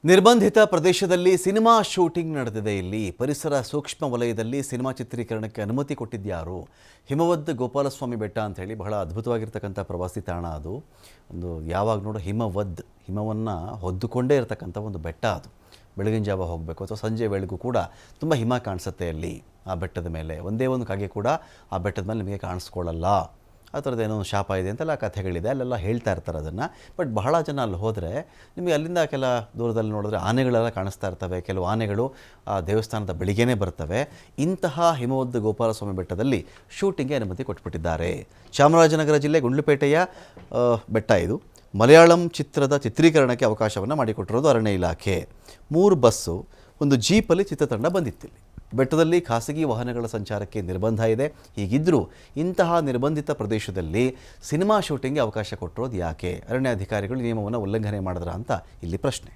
ನಿರ್ಬಂಧಿತ ಪ್ರದೇಶದಲ್ಲಿ cinema shooting ನಡೆದಿದೆ. ಇಲ್ಲಿ ಪರಿಸರ ಸೂಕ್ಷ್ಮ ವಲಯದಲ್ಲಿ ಸಿನಿಮಾ ಚಿತ್ರೀಕರಣಕ್ಕೆ ಅನುಮತಿ ಕೊಟ್ಟಿದ್ಯಾರು? ಹಿಮವದ್ ಗೋಪಾಲಸ್ವಾಮಿ ಬೆಟ್ಟ ಅಂತ ಹೇಳಿ ಬಹಳ ಅದ್ಭುತವಾಗಿರ್ತಕ್ಕಂಥ ಪ್ರವಾಸಿ ತಾಣ. ಅದು ಒಂದು ಯಾವಾಗ ನೋಡೋ ಹಿಮವನ್ನು ಹೊದ್ದುಕೊಂಡೇ ಇರತಕ್ಕಂಥ ಒಂದು ಬೆಟ್ಟ. ಅದು ಬೆಳಗಿನ ಜಾವ ಹೋಗಬೇಕು ಅಥವಾ ಸಂಜೆ ವೇಳೆಗೂ ಕೂಡ ತುಂಬ ಹಿಮ ಕಾಣಿಸುತ್ತೆ ಅಲ್ಲಿ ಆ ಬೆಟ್ಟದ ಮೇಲೆ. ಒಂದೇ ಒಂದು ಕಾಗೆ ಕೂಡ ಆ ಬೆಟ್ಟದ ಮೇಲೆ ನಿಮಗೆ ಕಾಣಿಸ್ಕೊಳ್ಳಲ್ಲ. ಆ ಥರದ್ದು ಏನೋ ಒಂದು ಶಾಪ ಇದೆ ಅಂತೆಲ್ಲ ಕಥೆಗಳಿದೆ, ಅಲ್ಲೆಲ್ಲ ಹೇಳ್ತಾ ಇರ್ತಾರೆ ಅದನ್ನು. ಬಟ್ ಬಹಳ ಜನ ಅಲ್ಲಿ ಹೋದರೆ ನಿಮಗೆ ಅಲ್ಲಿಂದ ಕೆಲ ದೂರದಲ್ಲಿ ನೋಡಿದ್ರೆ ಆನೆಗಳೆಲ್ಲ ಕಾಣಿಸ್ತಾ ಇರ್ತವೆ. ಕೆಲವು ಆನೆಗಳು ಆ ದೇವಸ್ಥಾನದ ಬೆಳಿಗ್ಗೆನೇ ಬರ್ತವೆ. ಇಂತಹ ಹಿಮವದ್ ಗೋಪಾಲಸ್ವಾಮಿ ಬೆಟ್ಟದಲ್ಲಿ ಶೂಟಿಂಗ್ಗೆ ಅನುಮತಿ ಕೊಟ್ಬಿಟ್ಟಿದ್ದಾರೆ. ಚಾಮರಾಜನಗರ ಜಿಲ್ಲೆ ಗುಂಡ್ಲುಪೇಟೆಯ ಬೆಟ್ಟ ಇದು. ಮಲಯಾಳಂ ಚಿತ್ರದ ಚಿತ್ರೀಕರಣಕ್ಕೆ ಅವಕಾಶವನ್ನು ಮಾಡಿಕೊಟ್ಟಿರೋದು ಅರಣ್ಯ ಇಲಾಖೆ. 3 ಬಸ್ಸು, ಒಂದು ಜೀಪಲ್ಲಿ ಚಿತ್ರತಂಡ ಬಂದಿತ್ತಿಲ್ಲಿ. ಬೆಟ್ಟದಲ್ಲಿ ಖಾಸಗಿ ವಾಹನಗಳ ಸಂಚಾರಕ್ಕೆ ನಿರ್ಬಂಧ ಇದೆ. ಹೀಗಿದ್ದರೂ ಇಂತಹ ನಿರ್ಬಂಧಿತ ಪ್ರದೇಶದಲ್ಲಿ ಸಿನಿಮಾ ಶೂಟಿಂಗ್ಗೆ ಅವಕಾಶ ಕೊಟ್ಟಿರೋದು ಯಾಕೆ? ಅರಣ್ಯ ಅಧಿಕಾರಿಗಳು ನಿಯಮವನ್ನು ಉಲ್ಲಂಘನೆ ಮಾಡಿದ್ರ ಅಂತ ಇಲ್ಲಿ ಪ್ರಶ್ನೆ.